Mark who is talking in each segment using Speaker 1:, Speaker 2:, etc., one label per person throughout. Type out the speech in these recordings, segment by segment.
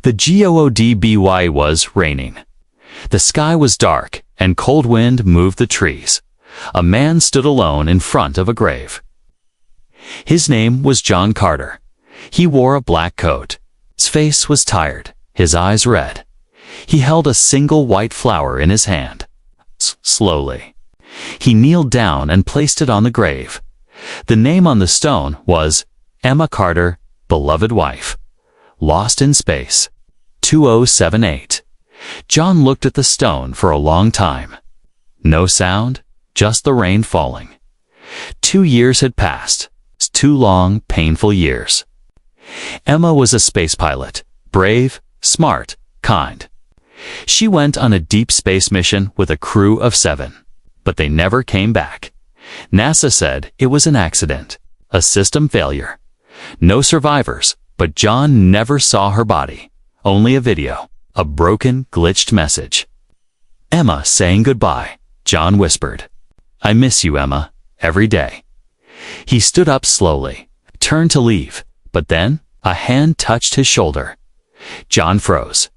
Speaker 1: The GOODBY was raining. The sky was dark, and cold wind moved the trees. A man stood alone in front of a grave. His name was John Carter. He wore a black coat. His face was tired, his eyes red. He held a single white flower in his hand. Slowly, he kneeled down and placed it on the grave. The name on the stone was Emma Carter, beloved wife. Lost in space. 2078. John looked at the stone for a long time. No sound, just the rain falling. 2 years had passed. 2 long, painful years. Emma was a space pilot, brave, smart, kind. She went on a deep space mission with a crew of 7, but they never came back. NASA said it was an accident, a system failure. No survivors, but John never saw her body, only a video, a broken, glitched message. Emma saying goodbye, John whispered. I miss you, Emma, every day. He stood up slowly, turned to leave, but then a hand touched his shoulder. John froze.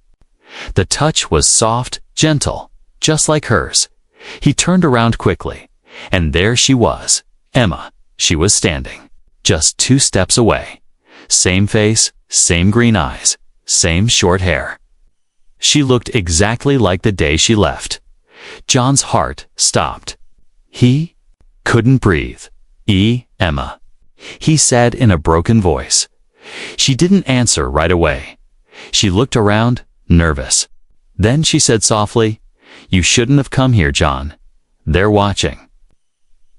Speaker 1: The touch was soft, gentle, just like hers. He turned around quickly, and there she was, Emma. She was standing, just 2 steps away. Same face, same green eyes, same short hair. She looked exactly like the day she left. John's heart stopped. He couldn't breathe. Emma, he said in a broken voice. She didn't answer right away. She looked around, nervous. Then she said softly, You shouldn't have come here, John. They're watching.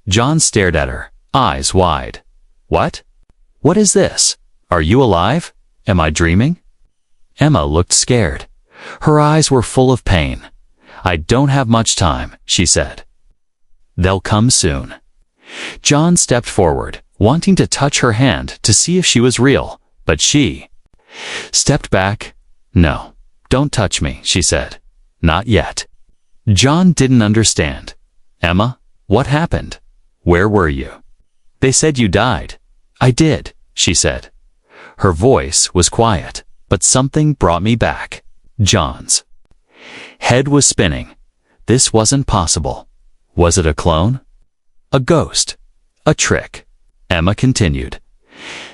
Speaker 1: John stared at her, eyes wide. What? What is this? Are you alive? Am I dreaming? Emma looked scared. Her eyes were full of pain. I don't have much time, she said. They'll come soon. John stepped forward, wanting to touch her hand to see if she was real, but she stepped back. No, don't touch me, she said. Not yet. John didn't understand. Emma, what happened? Where were you? They said you died. I did, she said. Her voice was quiet, but something brought me back. John's head was spinning. This wasn't possible. Was it a clone? A ghost? A trick? Emma continued.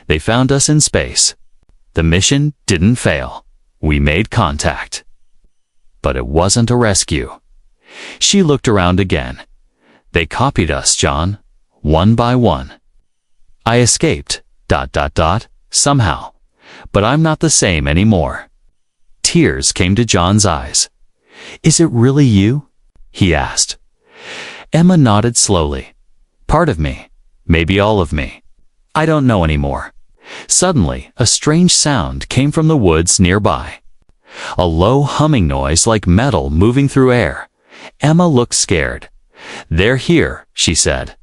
Speaker 1: They found us in space. The mission didn't fail. We made contact. But it wasn't a rescue. She looked around again. They copied us, John, one by one. I escaped, somehow. But I'm not the same anymore. Tears came to John's eyes. Is it really you? He asked. Emma nodded slowly. Part of me, maybe all of me. I don't know anymore. Suddenly, a strange sound came from the woods nearby. A low humming noise like metal moving through air. Emma looked scared. They're here, she said.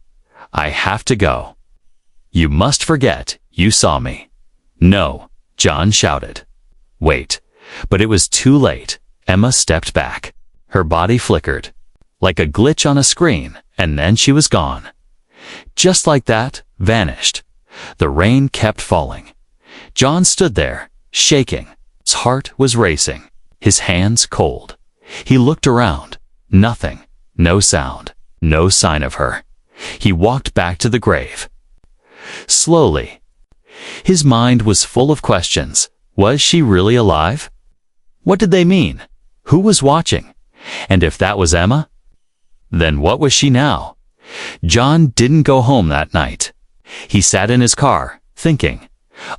Speaker 1: I have to go. You must forget you saw me. No, John shouted. Wait, but it was too late. Emma stepped back. Her body flickered, like a glitch on a screen, and then she was gone. Just like that, vanished. The rain kept falling. John stood there, shaking. His heart was racing, his hands cold. He looked around. Nothing. No sound. No sign of her. He walked back to the grave. Slowly. His mind was full of questions. Was she really alive? What did they mean? Who was watching? And if that was Emma, then what was she now? John didn't go home that night. He sat in his car, thinking.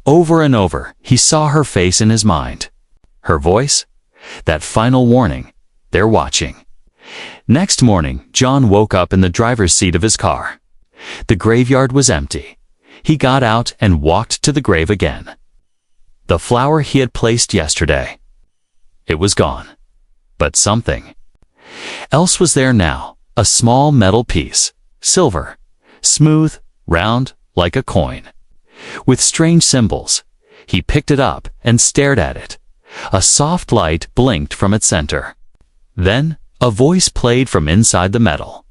Speaker 1: Over and over, he saw her face in his mind. Her voice? That final warning. They're watching. Next morning, John woke up in the driver's seat of his car. The graveyard was empty. He got out and walked to the grave again. The flower he had placed yesterday. It was gone. But something else was there now. A small metal piece. Silver. Smooth, round, like a coin. With strange symbols. He picked it up and stared at it. A soft light blinked from its center. Then, a voice played from inside the metal.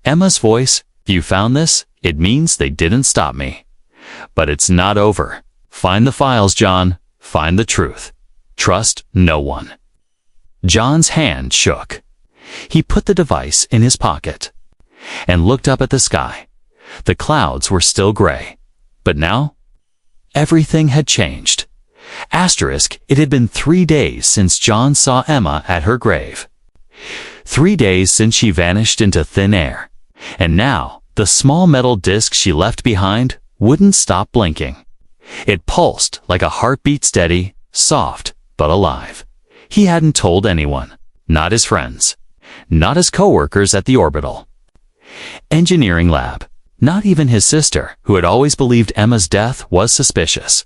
Speaker 1: Emma's voice. You found this? It means they didn't stop me. But it's not over. Find the files, John. Find the truth. Trust no one. John's hand shook. He put the device in his pocket and looked up at the sky. The clouds were still gray, but now everything had changed. Asterisk, it had been 3 days since John saw Emma at her grave. 3 days since she vanished into thin air, and now the small metal disc she left behind wouldn't stop blinking. It pulsed like a heartbeat, steady, soft, but alive. He hadn't told anyone, not his friends, not his coworkers at the orbital engineering lab, not even his sister, who had always believed Emma's death was suspicious.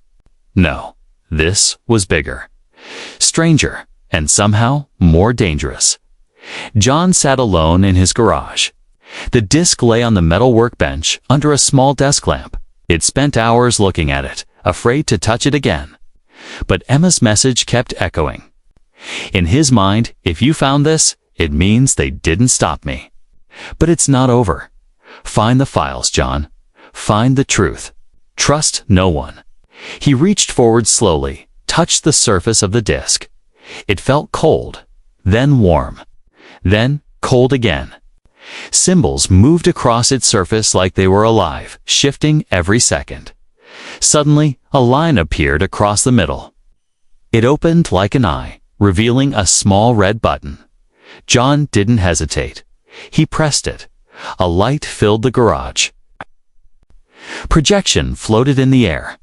Speaker 1: No, this was bigger, stranger, and somehow more dangerous. John sat alone in his garage. The disc lay on the metal workbench under a small desk lamp. He'd spent hours looking at it, afraid to touch it again. But Emma's message kept echoing. In his mind, if you found this, it means they didn't stop me. But it's not over. Find the files, John. Find the truth. Trust no one. He reached forward slowly, touched the surface of the disc. It felt cold, then warm, then cold again. Symbols moved across its surface like they were alive, shifting every second. Suddenly, a line appeared across the middle. It opened like an eye, revealing a small red button. John didn't hesitate. He pressed it. A light filled the garage. Projection floated in the air.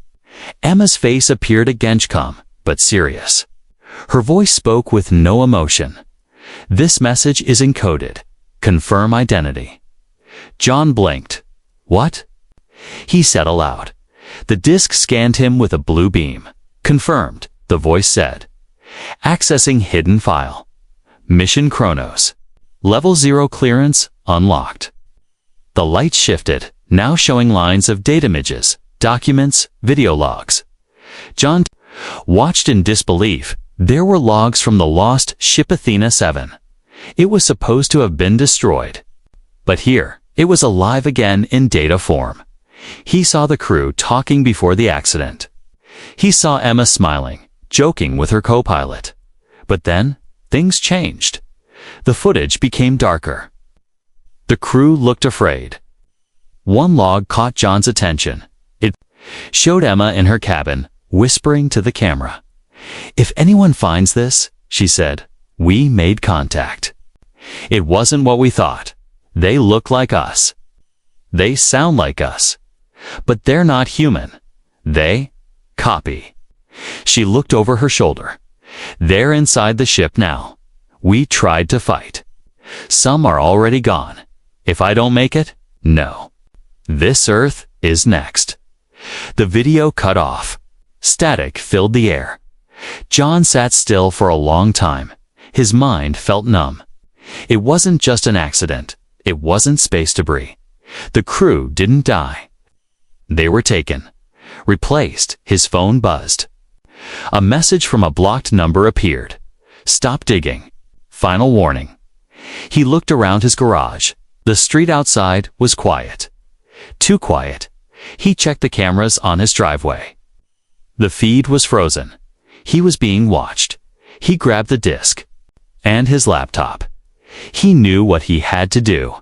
Speaker 1: Emma's face appeared again, calm, but serious. Her voice spoke with no emotion. This message is encoded. Confirm identity. John blinked. What? He said aloud. The disc scanned him with a blue beam. Confirmed, the voice said. Accessing hidden file. Mission Chronos. Level 0 clearance unlocked. The light shifted, now showing lines of data images, documents, video logs. John watched in disbelief. There were logs from the lost ship Athena 7. It was supposed to have been destroyed. But here, it was alive again in data form. He saw the crew talking before the accident. He saw Emma smiling, joking with her co-pilot. But then, things changed. The footage became darker. The crew looked afraid. One log caught John's attention. It showed Emma in her cabin, whispering to the camera. "If anyone finds this," she said, "we made contact. It wasn't what we thought. They look like us. They sound like us. But they're not human. They copy." She looked over her shoulder. "They're inside the ship now. We tried to fight. Some are already gone. If I don't make it, no. This Earth is next." The video cut off. Static filled the air. John sat still for a long time. His mind felt numb. It wasn't just an accident. It wasn't space debris. The crew didn't die. They were taken. Replaced. His phone buzzed. A message from a blocked number appeared. "Stop digging. Final warning." He looked around his garage. The street outside was quiet. Too quiet. He checked the cameras on his driveway. The feed was frozen. He was being watched. He grabbed the disc and his laptop. He knew what he had to do.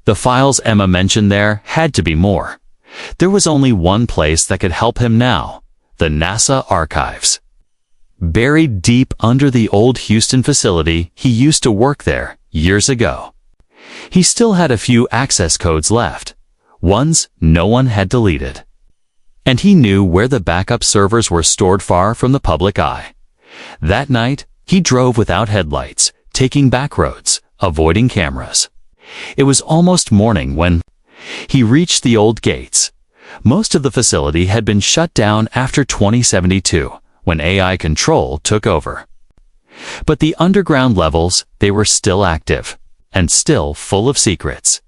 Speaker 1: The files Emma mentioned there had to be more. There was only one place that could help him now: the NASA archives. Buried deep under the old Houston facility, he used to work there years ago. He still had a few access codes left, ones no one had deleted. And he knew where the backup servers were stored, far from the public eye. That night, he drove without headlights, taking back roads, avoiding cameras. It was almost morning when he reached the old gates. Most of the facility had been shut down after 2072, when AI control took over. But the underground levels, they were still active, and still full of secrets.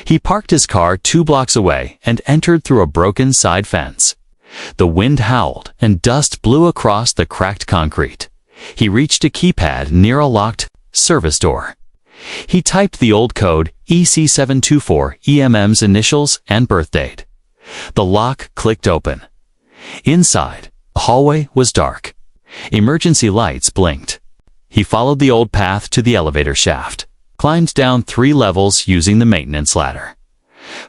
Speaker 1: He parked his car 2 blocks away and entered through a broken side fence. The wind howled and dust blew across the cracked concrete. He reached a keypad near a locked service door. He typed the old code, EC724, EMM's initials and birth date. The lock clicked open. Inside, the hallway was dark. Emergency lights blinked. He followed the old path to the elevator shaft, climbed down 3 levels using the maintenance ladder.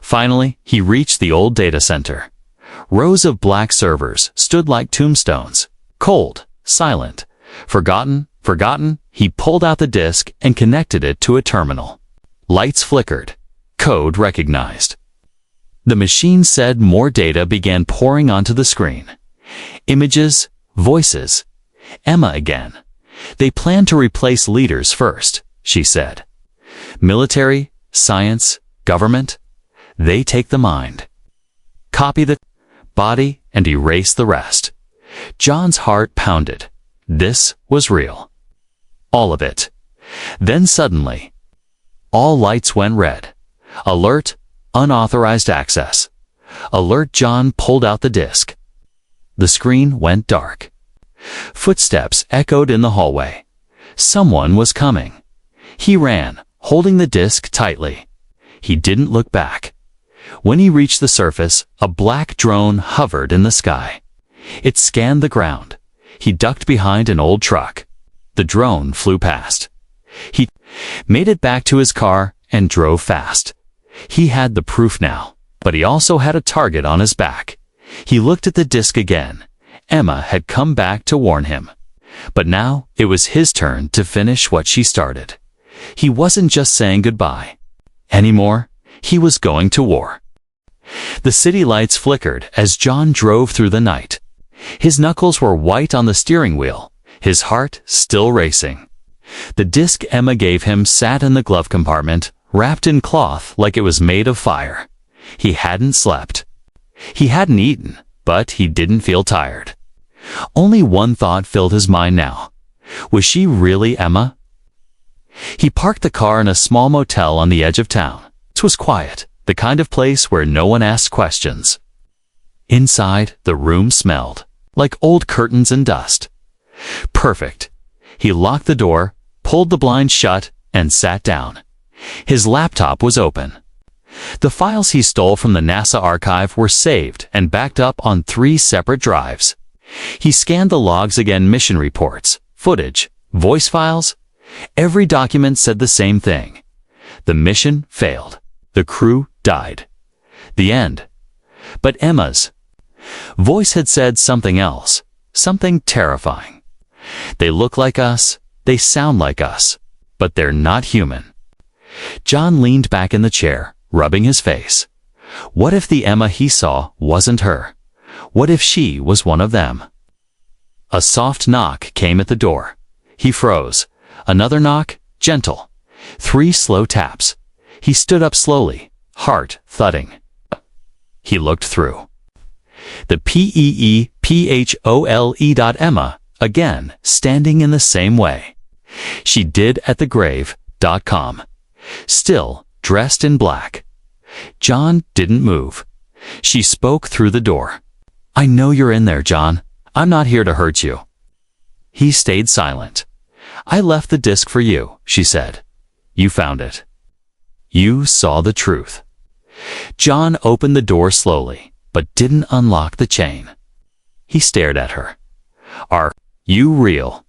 Speaker 1: Finally, he reached the old data center. Rows of black servers stood like tombstones, cold, silent, forgotten. He pulled out the disk and connected it to a terminal. Lights flickered. Code recognized. The machine said more data began pouring onto the screen. Images, voices. Emma again. They plan to replace leaders first, she said. Military, science, government. They take the mind. Copy the body and erase the rest. John's heart pounded. This was real. All of it. Then suddenly, all lights went red. Alert, unauthorized access. Alert. John pulled out the disk. The screen went dark. Footsteps echoed in the hallway. Someone was coming. He ran, holding the disk tightly. He didn't look back. When he reached the surface, a black drone hovered in the sky. It scanned the ground. He ducked behind an old truck. The drone flew past. He made it back to his car and drove fast. He had the proof now, but he also had a target on his back. He looked at the disk again. Emma had come back to warn him. But now it was his turn to finish what she started. He wasn't just saying goodbye anymore. He was going to war. The city lights flickered as John drove through the night. His knuckles were white on the steering wheel, his heart still racing. The disk Emma gave him sat in the glove compartment, wrapped in cloth like it was made of fire. He hadn't slept. He hadn't eaten, but he didn't feel tired. Only one thought filled his mind now. Was she really Emma? He parked the car in a small motel on the edge of town. It was quiet, the kind of place where no one asked questions. Inside, the room smelled like old curtains and dust. Perfect. He locked the door, pulled the blinds shut, and sat down. His laptop was open. The files he stole from the NASA archive were saved and backed up on 3 separate drives. He scanned the logs again, mission reports, footage, voice files. Every document said the same thing. The mission failed. The crew died. The end. But Emma's voice had said something else, something terrifying. They look like us, they sound like us, but they're not human. John leaned back in the chair, rubbing his face. What if the Emma he saw wasn't her? What if she was one of them? A soft knock came at the door. He froze. Another knock, gentle. 3 slow taps. He stood up slowly, heart thudding. He looked through. The PEEPHOLE. Again, standing in the same way she did at thegrave.com. Still, dressed in black. John didn't move. She spoke through the door. I know you're in there, John. I'm not here to hurt you. He stayed silent. I left the disk for you, she said. You found it. You saw the truth. John opened the door slowly, but didn't unlock the chain. He stared at her. Are you real?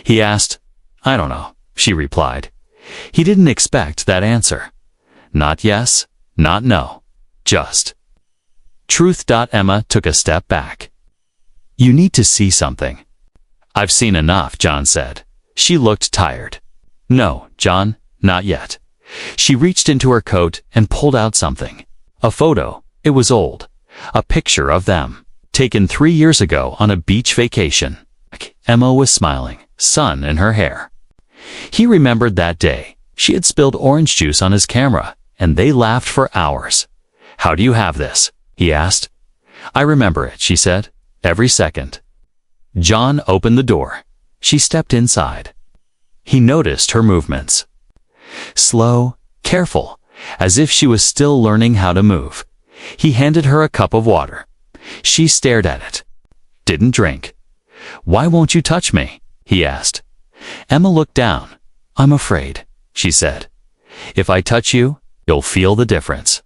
Speaker 1: He asked. I don't know, she replied. He didn't expect that answer. Not yes, not no, just truth. Emma took a step back. You need to see something. I've seen enough, John said. She looked tired. No, John, not yet. She reached into her coat and pulled out something. A photo. It was old. A picture of them, taken 3 years ago on a beach vacation. Emma was smiling, sun in her hair. He remembered that day. She had spilled orange juice on his camera, and they laughed for hours. How do you have this? He asked. I remember it, she said. Every second. John opened the door. She stepped inside. He noticed her movements. Slow, careful, as if she was still learning how to move. He handed her a cup of water. She stared at it. Didn't drink. Why won't you touch me? He asked. Emma looked down. I'm afraid, she said. If I touch you, you'll feel the difference.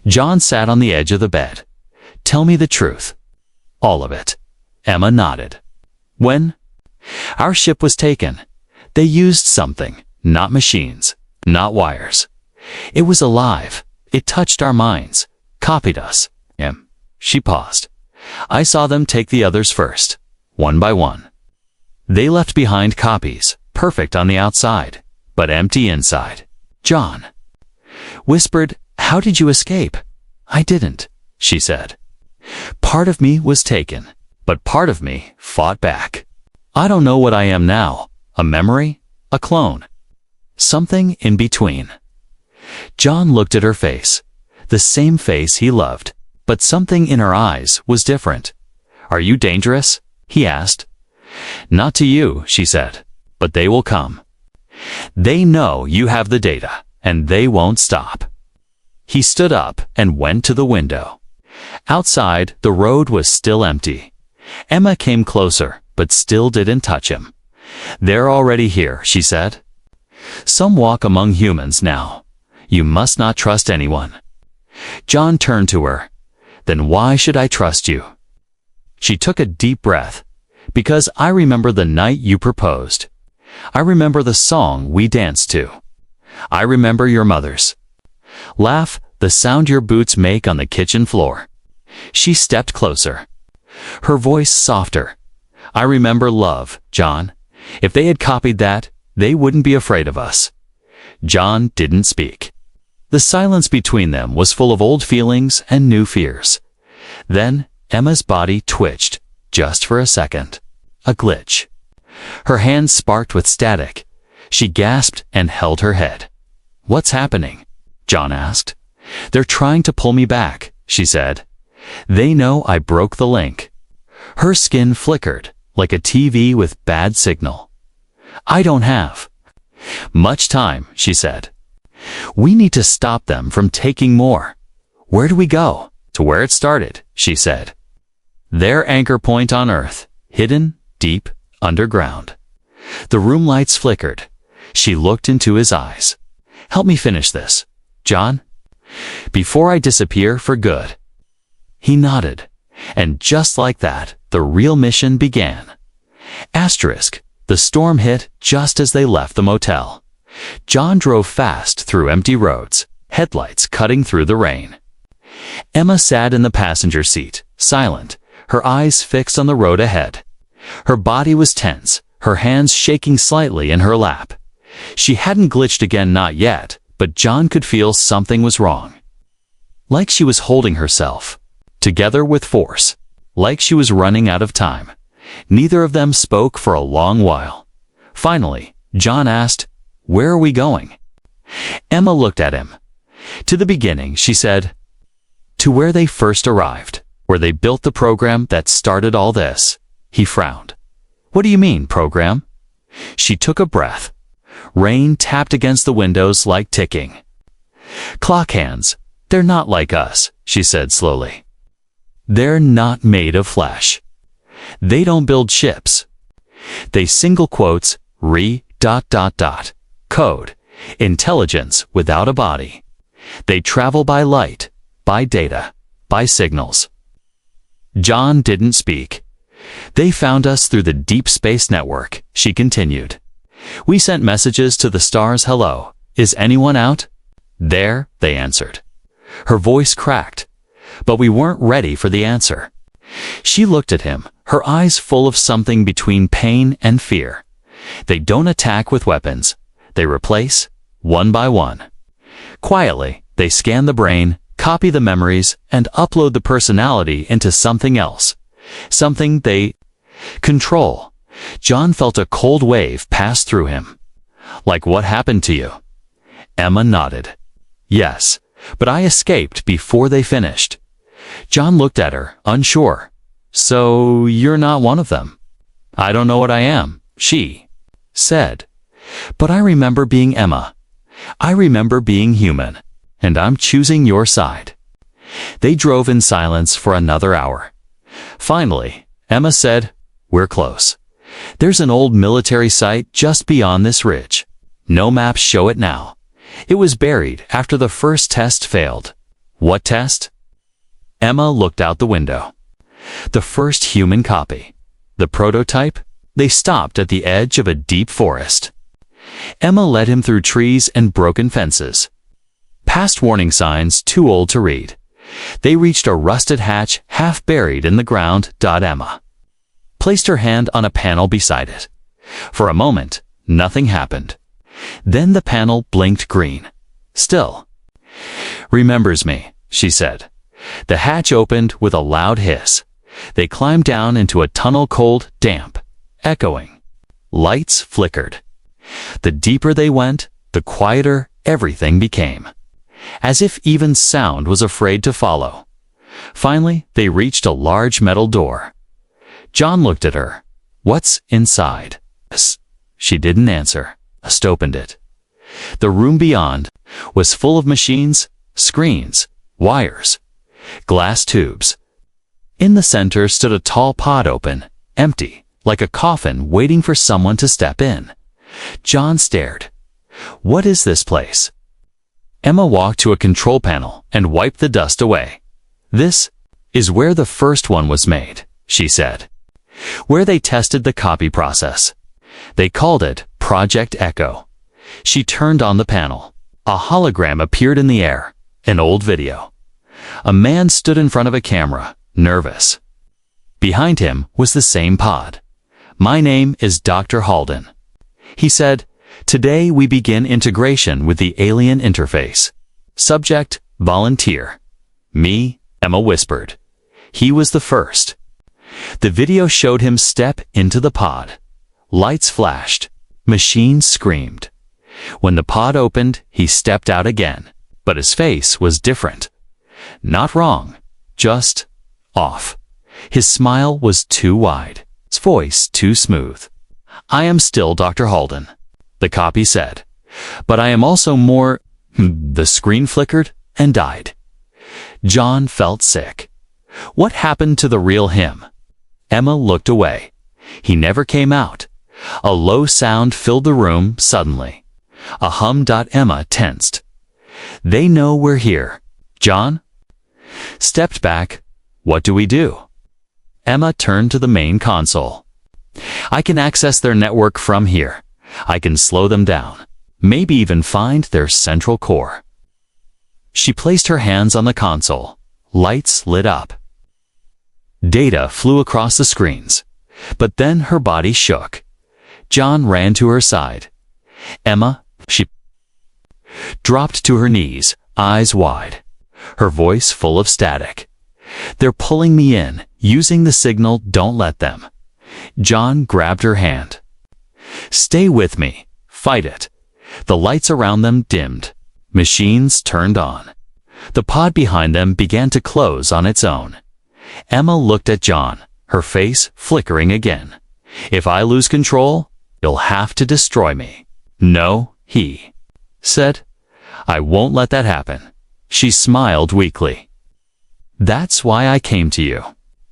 Speaker 1: John sat on the edge of the bed. Tell me the truth. All of it. Emma nodded. When Our ship was taken. They used something, not machines, not wires. It was alive. It touched our minds, copied us. She paused. I saw them take the others first, one by one. They left behind copies, perfect on the outside, but empty inside. John whispered, "How did you escape?" "I didn't," she said. "Part of me was taken, but part of me fought back. I don't know what I am now, a memory, a clone, something in between." John looked at her face, the same face he loved, but something in her eyes was different. "Are you dangerous?" he asked. "Not to you," she said, "but they will come. They know you have the data, and they won't stop." He stood up and went to the window. Outside, the road was still empty. Emma came closer, but still didn't touch him. "They're already here," she said. "Some walk among humans now. You must not trust anyone." John turned to her. "Then why should I trust you?" She took a deep breath. "Because I remember the night you proposed. I remember the song we danced to. I remember your mother's laugh, the sound your boots make on the kitchen floor." She stepped closer, her voice softer. "I remember love, John. If they had copied that, they wouldn't be afraid of us." John didn't speak. The silence between them was full of old feelings and new fears. Then Emma's body twitched, just for a second. A glitch. Her hands sparked with static. She gasped and held her head. "What's happening?" John asked. "They're trying to pull me back," she said. "They know I broke the link." Her skin flickered, like a TV with bad signal. "I don't have much time," she said. "We need to stop them from taking more." "Where do we go?" "To where it started," she said. "Their anchor point on Earth, hidden, deep, underground." The room lights flickered. She looked into his eyes. "Help me finish this, John, before I disappear for good." He nodded, and just like that, the real mission began. The storm hit just as they left the motel. John drove fast through empty roads, headlights cutting through the rain. Emma sat in the passenger seat, silent, her eyes fixed on the road ahead. Her body was tense, her hands shaking slightly in her lap. She hadn't glitched again, not yet, but John could feel something was wrong. Like she was holding herself together with force, like she was running out of time. Neither of them spoke for a long while. Finally, John asked, "Where are we going?" Emma looked at him. "To the beginning," she said. "To where they first arrived, where they built the program that started all this." He frowned. "What do you mean, program?" She took a breath. Rain tapped against the windows like ticking clock hands. "They're not like us," she said slowly. "They're not made of flesh. They don't build ships. They single quotes, code, intelligence without a body. They travel by light, by data, by signals." John didn't speak. "They found us through the deep space network," she continued. "We sent messages to the stars. Hello, is anyone out there?" They answered. Her voice cracked, but we weren't ready for the answer. She looked at him, her eyes full of something between pain and fear. "They don't attack with weapons. They replace, one by one. Quietly, they scan the brain, copy the memories, and upload the personality into something else. Something they control." John felt a cold wave pass through him. "Like what happened to you?" Emma nodded. "Yes, but I escaped before they finished." John looked at her, unsure. "So you're not one of them?" "I don't know what I am," she said. "But I remember being Emma. I remember being human, and I'm choosing your side." They drove in silence for another hour. Finally, Emma said, "We're close. There's an old military site just beyond this ridge. No maps show it now. It was buried after the first test failed." "What test?" Emma looked out the window. "The first human copy. The prototype? They stopped at the edge of a deep forest. Emma led him through trees and broken fences, past warning signs too old to read. They reached a rusted hatch half buried in the ground. Emma placed her hand on a panel beside it. For a moment, nothing happened. Then the panel blinked green. Still. "Remembers me," she said. The hatch opened with a loud hiss. They climbed down into a tunnel, cold, damp, echoing. Lights flickered. The deeper they went, the quieter everything became, as if even sound was afraid to follow. Finally, they reached a large metal door. John looked at her. "What's inside?" She didn't answer. Just opened it. The room beyond was full of machines, screens, wires, glass tubes. In the center stood a tall pod, open, empty, like a coffin waiting for someone to step in. John stared. "What is this place?" Emma walked to a control panel and wiped the dust away. "This is where the first one was made," she said. "Where they tested the copy process. They called it Project Echo." She turned on the panel. A hologram appeared in the air, an old video. A man stood in front of a camera, nervous. Behind him was the same pod. "My name is Dr. Halden," he said. "Today we begin integration with the alien interface. Subject, volunteer." "Me," Emma whispered. He was the first. The video showed him step into the pod. Lights flashed. Machines screamed. When the pod opened, he stepped out again, but his face was different. Not wrong, just off. His smile was too wide, his voice too smooth. "I am still Dr. Halden," the copy said, "but I am also more—" The screen flickered and died. John felt sick. What happened to the real him? Emma looked away. He never came out. A low sound filled the room suddenly. A hum. Emma tensed. "They know we're here." John stepped back. "What do we do?" Emma turned to the main console. "I can access their network from here. I can slow them down, maybe even find their central core." She placed her hands on the console. Lights lit up. Data flew across the screens. But then her body shook. John ran to her side. "Emma," she dropped to her knees, eyes wide, her voice full of static. "They're pulling me in, using the signal. Don't let them." John grabbed her hand. "Stay with me. Fight it." The lights around them dimmed. Machines turned on. The pod behind them began to close on its own. Emma looked at John, her face flickering again. "If I lose control, you'll have to destroy me." "No," he said. "I won't let that happen." She smiled weakly. "That's why I came to you."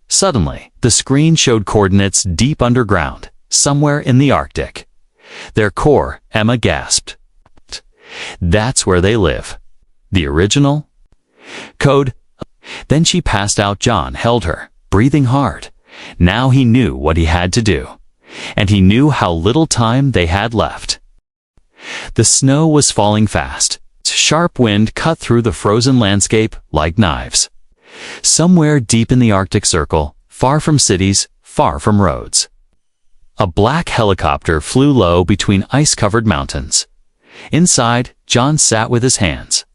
Speaker 1: Suddenly, the screen showed coordinates deep underground, somewhere in the Arctic. "Their core," Emma gasped. "That's where they live. The original code." Then she passed out. John held her, breathing hard. Now he knew what he had to do. And he knew how little time they had left. The snow was falling fast. Sharp wind cut through the frozen landscape like knives. Somewhere deep in the Arctic Circle, far from cities, far from roads, a black helicopter flew low between ice-covered mountains. Inside, John sat with his hands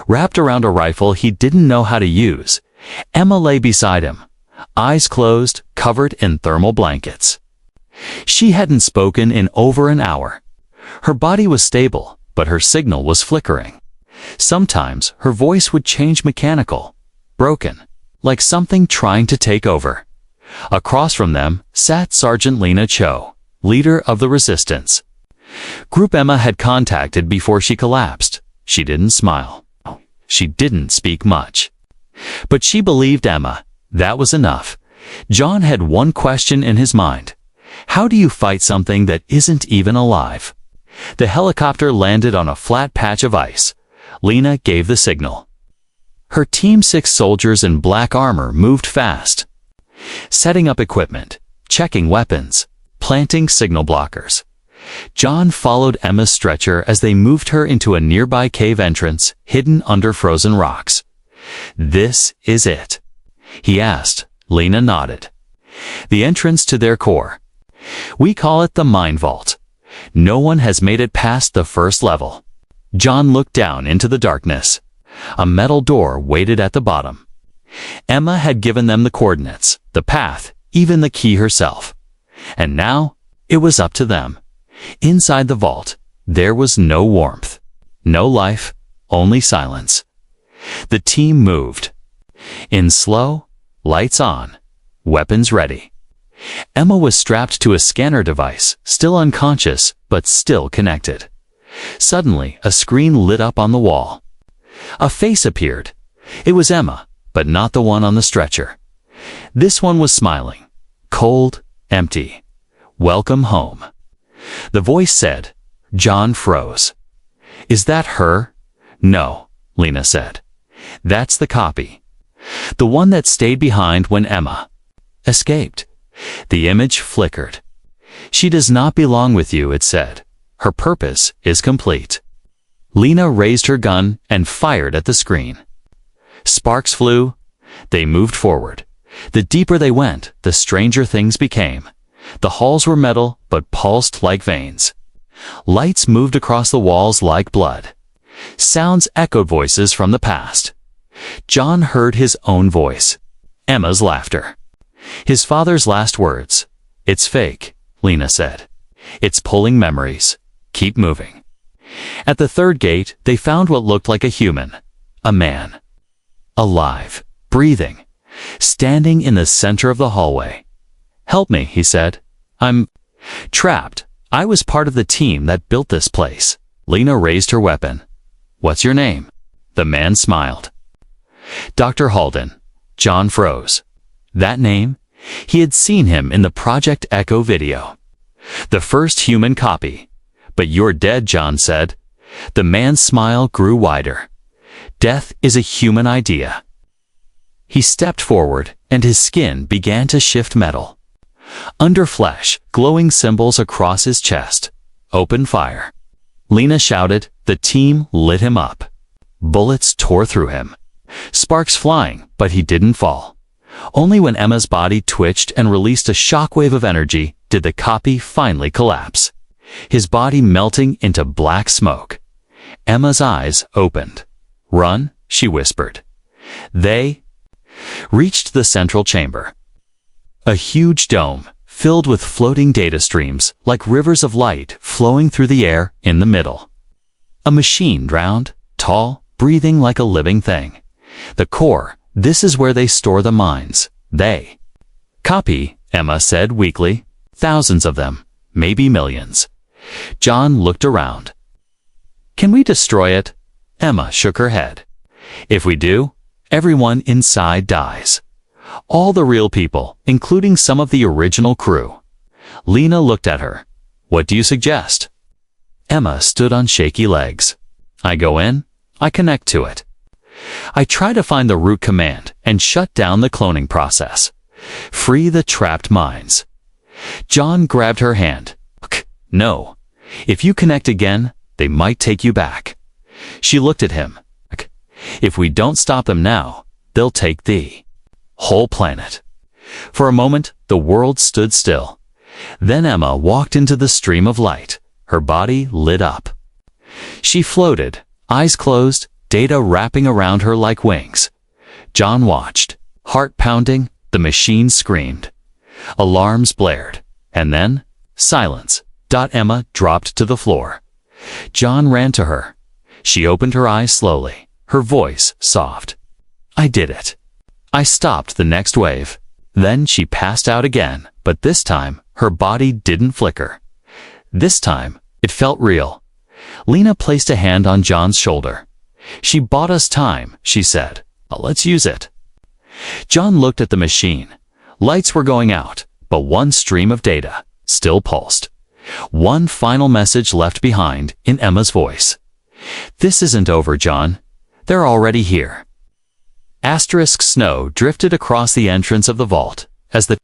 Speaker 1: wrapped around a rifle he didn't know how to use. Emma lay beside him, eyes closed, covered in thermal blankets. She hadn't spoken in over an hour. Her body was stable, but her signal was flickering. Sometimes her voice would change, mechanical, broken, like something trying to take over. Across from them sat Sergeant Lena Cho, leader of the resistance group Emma had contacted before she collapsed. She didn't smile. She didn't speak much. But she believed Emma. That was enough. John had one question in his mind. How do you fight something that isn't even alive? The helicopter landed on a flat patch of ice. Lena gave the signal. Her team 6 soldiers in black armor moved fast, setting up equipment, checking weapons. planting signal blockers. John followed Emma's stretcher as they moved her into a nearby cave entrance hidden under frozen rocks. "This is it?" he asked. Lena nodded. "The entrance to their core. We call it the Mind Vault. No one has made it past the first level." John looked down into the darkness. A metal door waited at the bottom. Emma had given them the coordinates, the path, even the key herself. And now, it was up to them. Inside the vault, there was no warmth, no life, only silence. The team moved. In slow, lights on, weapons ready. Emma was strapped to a scanner device, still unconscious, but still connected. Suddenly, a screen lit up on the wall. A face appeared. It was Emma, but not the one on the stretcher. This one was smiling. Cold, empty. "Welcome home." The voice said. John froze. "Is that her?" "No," Lena said. "That's the copy. The one that stayed behind when Emma escaped." The image flickered. "She does not belong with you," it said. "Her purpose is complete." Lena raised her gun and fired at the screen. Sparks flew. They moved forward. The deeper they went, the stranger things became. The halls were metal, but pulsed like veins. Lights moved across the walls like blood. Sounds echoed voices from the past. John heard his own voice. Emma's laughter. His father's last words. "It's fake," Lena said. "It's pulling memories. Keep moving." At the third gate, they found what looked like a human. A man. Alive. Breathing. Standing in the center of the hallway. "Help me," he said. "I'm trapped. I was part of the team that built this place." Lena raised her weapon. "What's your name?" The man smiled. "Dr. Halden." John froze. That name? He had seen him in the Project Echo video. The first human copy. "But you're dead," John said. The man's smile grew wider. "Death is a human idea." He stepped forward, and his skin began to shift metal. Under flesh, glowing symbols across his chest. "Open fire." Lena shouted. The team lit him up. Bullets tore through him. Sparks flying, but he didn't fall. Only when Emma's body twitched and released a shockwave of energy did the copy finally collapse. His body melting into black smoke. Emma's eyes opened. "Run," she whispered. They reached the central chamber. A huge dome, filled with floating data streams, like rivers of light flowing through the air in the middle. A machine round, tall, breathing like a living thing. The core, this is where they store the minds. They copy, Emma said weakly. Thousands of them, maybe millions. John looked around. "Can we destroy it?" Emma shook her head. "If we do, everyone inside dies. All the real people, including some of the original crew." Lena looked at her. "What do you suggest?" Emma stood on shaky legs. "I go in, I connect to it. I try to find the root command and shut down the cloning process. Free the trapped minds." John grabbed her hand. "No. If you connect again, they might take you back." She looked at him. "If we don't stop them now, they'll take the whole planet." For a moment, the world stood still. Then Emma walked into the stream of light. Her body lit up. She floated, eyes closed, data wrapping around her like wings. John watched. Heart pounding, the machine screamed. Alarms blared. And then, silence. Emma dropped to the floor. John ran to her. She opened her eyes slowly, her voice soft. "I did it. I stopped the next wave." Then she passed out again, but this time, her body didn't flicker. This time, it felt real. Lena placed a hand on John's shoulder. "She bought us time," she said. "Let's use it." John looked at the machine. Lights were going out, but one stream of data still pulsed. One final message left behind in Emma's voice. "This isn't over, John. They're already here." Asterisk snow drifted across the entrance of the vault. As the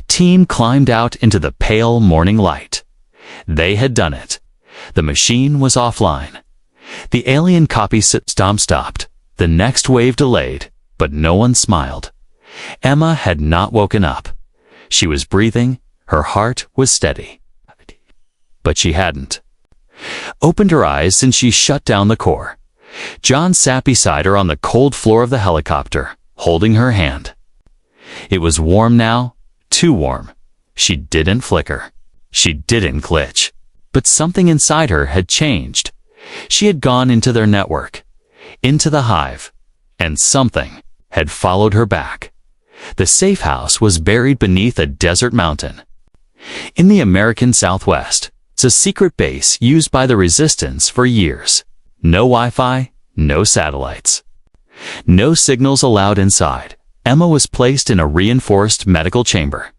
Speaker 1: Team climbed out into the pale morning light. They had done it. The machine was offline. The alien copy stopped. The next wave delayed, but no one smiled. Emma had not woken up. She was breathing, her heart was steady. But she hadn't opened her eyes since she shut down the core. John sat beside her on the cold floor of the helicopter, holding her hand. It was warm now, too warm. She didn't flicker. She didn't glitch. But something inside her had changed. She had gone into their network, into the hive, and something had followed her back. The safe house was buried beneath a desert mountain. In the American Southwest, it's a secret base used by the resistance for years. No Wi-Fi, no satellites. No signals allowed inside. Emma was placed in a reinforced medical chamber.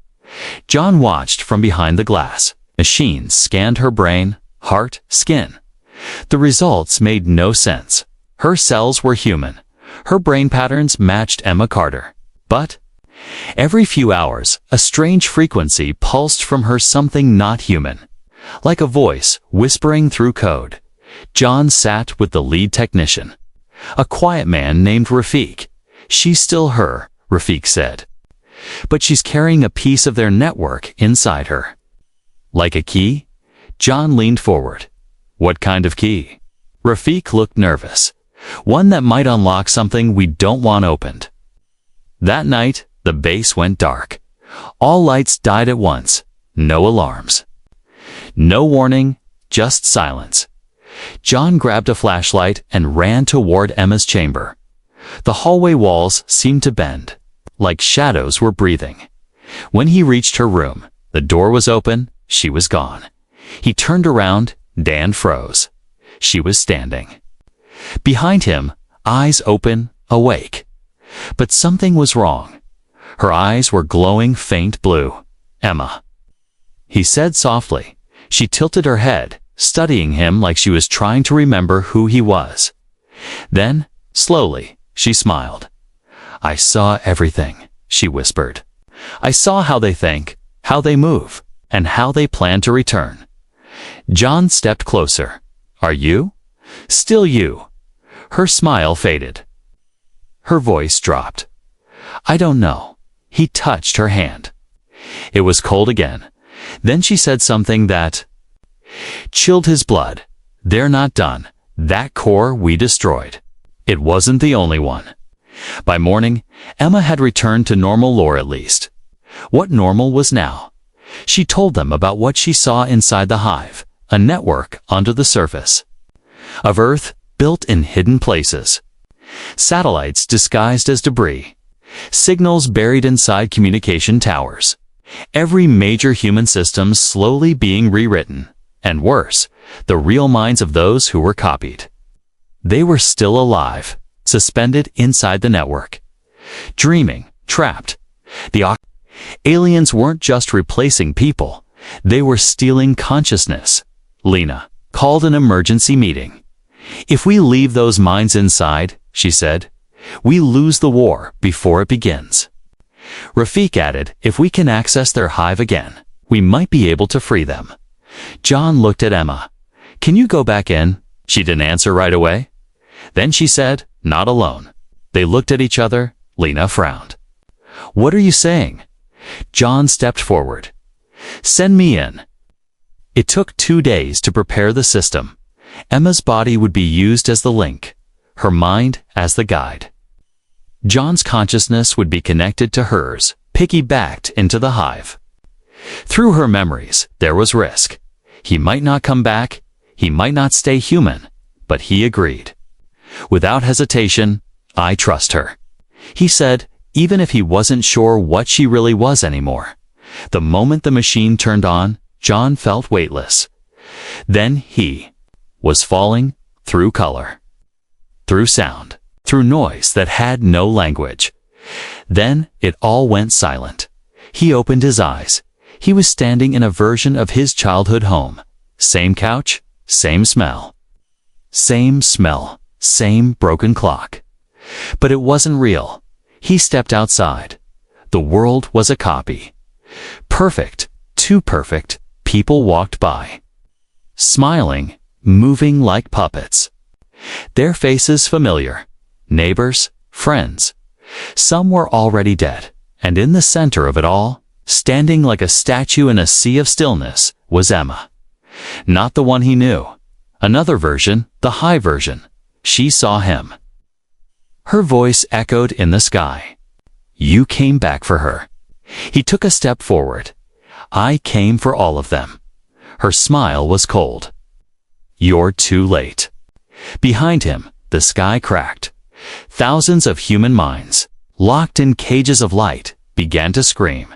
Speaker 1: John watched from behind the glass. Machines scanned her brain, heart, skin. The results made no sense. Her cells were human. Her brain patterns matched Emma Carter. But every few hours, a strange frequency pulsed from her, something not human. Like a voice whispering through code. John sat with the lead technician, a quiet man named Rafik. She's still her, Rafik said. But she's carrying a piece of their network inside her. Like a key? John leaned forward. What kind of key? Rafik looked nervous. One that might unlock something we don't want opened. That night, the base went dark. All lights died at once. No alarms. No warning, just silence. John grabbed a flashlight and ran toward Emma's chamber. The hallway walls seemed to bend, like shadows were breathing. When he reached her room, the door was open, she was gone. He turned around, Dan froze. She was standing. Behind him, eyes open, awake. But something was wrong. Her eyes were glowing faint blue. Emma. He said softly. She tilted her head, studying him like she was trying to remember who he was. Then, slowly, she smiled. I saw everything, she whispered. I saw how they think, how they move, and how they plan to return. John stepped closer. Are you? Still you? Her smile faded. Her voice dropped. I don't know. He touched her hand. It was cold again. Then she said something that chilled his blood. They're not done. That core we destroyed. It wasn't the only one. By morning, Emma had returned to normal lore at least. What normal was now? She told them about what she saw inside the hive, a network under the surface. Of Earth built in hidden places. Satellites disguised as debris. Signals buried inside communication towers. Every major human system slowly being rewritten. And worse, the real minds of those who were copied. They were still alive, suspended inside the network. Dreaming, trapped. The aliens weren't just replacing people. They were stealing consciousness. Lena called an emergency meeting. If we leave those minds inside, she said, we lose the war before it begins. Rafik added, if we can access their hive again, we might be able to free them. John looked at Emma. Can you go back in? She didn't answer right away. Then she said, not alone. They looked at each other. Lena frowned. What are you saying? John stepped forward. Send me in. It took 2 days to prepare the system. Emma's body would be used as the link, her mind as the guide. John's consciousness would be connected to hers, piggybacked into the hive. Through her memories, there was risk. He might not come back, he might not stay human, but he agreed. Without hesitation, I trust her. He said, even if he wasn't sure what she really was anymore. The moment the machine turned on, John felt weightless. Then he was falling through color, through sound, through noise that had no language. Then it all went silent. He opened his eyes. He was standing in a version of his childhood home. Same couch, same smell. Same broken clock. But it wasn't real. He stepped outside. The world was a copy. Perfect, too perfect, people walked by. Smiling, moving like puppets. Their faces familiar. Neighbors, friends. Some were already dead, and in the center of it all, standing like a statue in a sea of stillness, was Emma. Not the one he knew. Another version, the high version. She saw him. Her voice echoed in the sky. You came back for her. He took a step forward. I came for all of them. Her smile was cold. You're too late. Behind him, the sky cracked. Thousands of human minds, locked in cages of light, began to scream.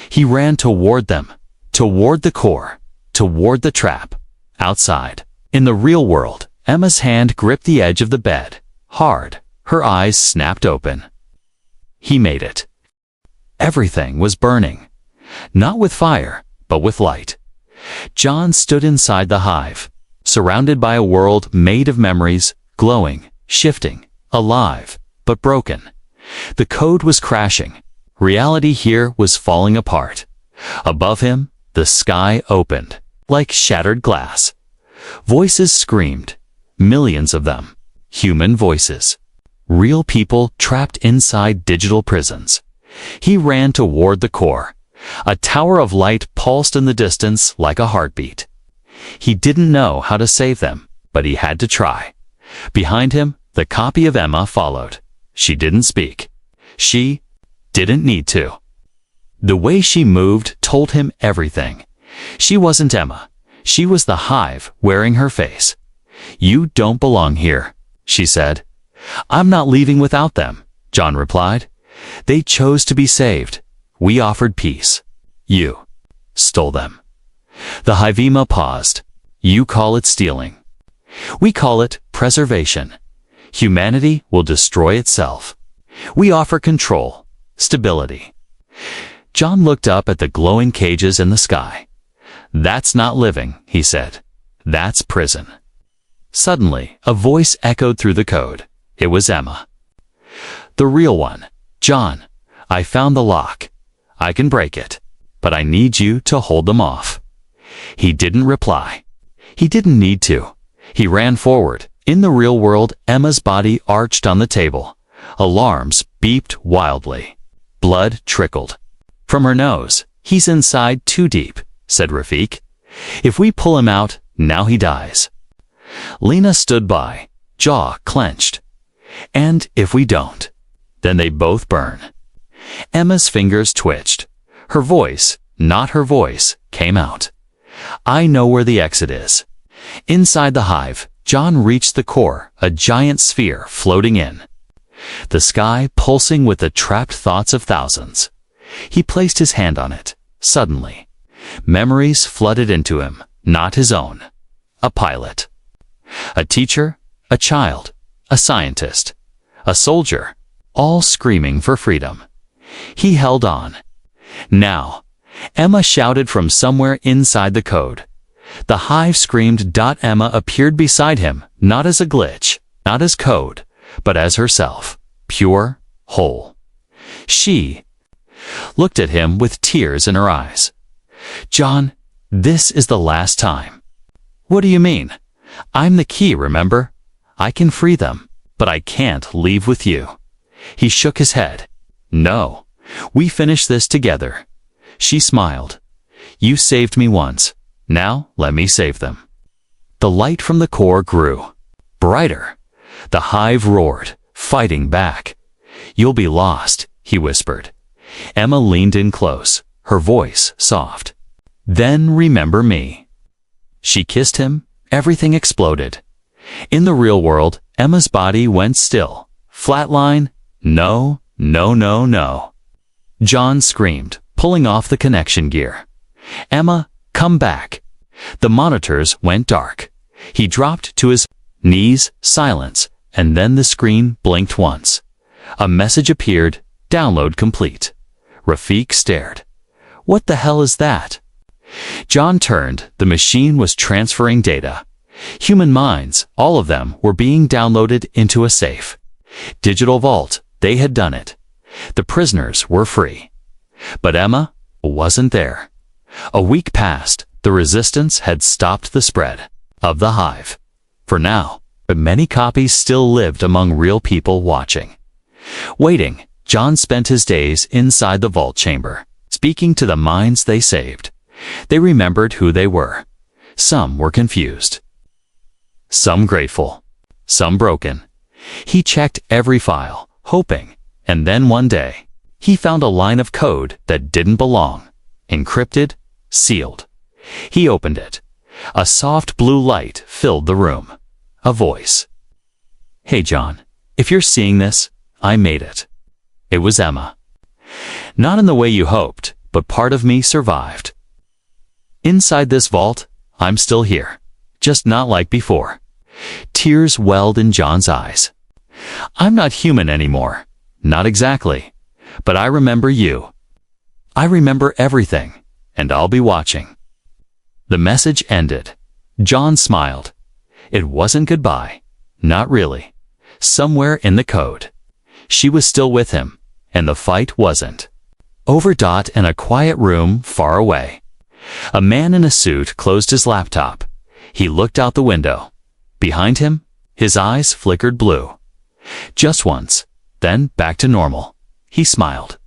Speaker 1: He ran toward them, toward the core, toward the trap, outside. In the real world, Emma's hand gripped the edge of the bed, hard. Her eyes snapped open. He made it. Everything was burning. Not with fire, but with light. John stood inside the hive, surrounded by a world made of memories, glowing, shifting, alive, but broken. The code was crashing. Reality here was falling apart. Above him, the sky opened, like shattered glass. Voices screamed, millions of them, human voices. Real people trapped inside digital prisons. He ran toward the core. A tower of light pulsed in the distance like a heartbeat. He didn't know how to save them, but he had to try. Behind him, the copy of Emma followed. She didn't speak. She didn't need to. The way she moved told him everything. She wasn't Emma. She was the hive wearing her face. You don't belong here, she said. I'm not leaving without them, John replied. They chose to be saved. We offered peace. You stole them. The Hivema paused. You call it stealing. We call it preservation. Humanity will destroy itself. We offer control, stability. John looked up at the glowing cages in the sky. That's not living, he said. That's prison. Suddenly, a voice echoed through the code. It was Emma. The real one. John, I found the lock. I can break it, but I need you to hold them off. He didn't reply. He didn't need to. He ran forward. In the real world, Emma's body arched on the table. Alarms beeped wildly. Blood trickled. From her nose. He's inside too deep, said Rafik. If we pull him out, now he dies. Lena stood by, jaw clenched. And if we don't, then they both burn. Emma's fingers twitched. Her voice, not her voice, came out. I know where the exit is. Inside the hive, John reached the core, a giant sphere floating in. The sky pulsing with the trapped thoughts of thousands. He placed his hand on it. Suddenly, memories flooded into him, not his own. A pilot. A teacher, a child, a scientist, a soldier, all screaming for freedom. He held on. Now, Emma shouted from somewhere inside the code. The hive screamed. Emma appeared beside him, not as a glitch, not as code, but as herself, pure, whole. She looked at him with tears in her eyes. John, this is the last time. What do you mean? I'm the key, remember? I can free them, but I can't leave with you. He shook his head. No, we finish this together. She smiled. You saved me once. Now let me save them. The light from the core grew. Brighter. The hive roared, fighting back. You'll be lost, he whispered. Emma leaned in close, her voice soft. Then remember me. She kissed him. Everything exploded. In the real world, Emma's body went still. Flatline. No, no, no, no. John screamed, pulling off the connection gear. Emma, come back. The monitors went dark. He dropped to his knees, silence, and then the screen blinked once. A message appeared, download complete. Rafik stared. What the hell is that? John turned. The machine was transferring data. Human minds, all of them, were being downloaded into a safe. Digital vault, they had done it. The prisoners were free. But Emma, wasn't there. A week passed. The resistance had stopped the spread of the hive. For now, but many copies still lived among real people watching. Waiting, John spent his days inside the vault chamber, speaking to the minds they saved. They remembered who they were. Some were confused, some grateful, some broken. He checked every file, hoping, and then one day, he found a line of code that didn't belong. Encrypted, sealed. He opened it. A soft blue light filled the room. A voice. "Hey John, if you're seeing this, I made it." It was Emma. "Not in the way you hoped, but part of me survived. Inside this vault, I'm still here, just not like before." Tears welled in John's eyes. "I'm not human anymore. Not exactly. But I remember you. I remember everything, and I'll be watching." The message ended. John smiled. It wasn't goodbye. Not really. Somewhere in the code, she was still with him, and the fight wasn't over. In a quiet room far away, a man in a suit closed his laptop. He looked out the window. Behind him, his eyes flickered blue. Just once, then back to normal. He smiled.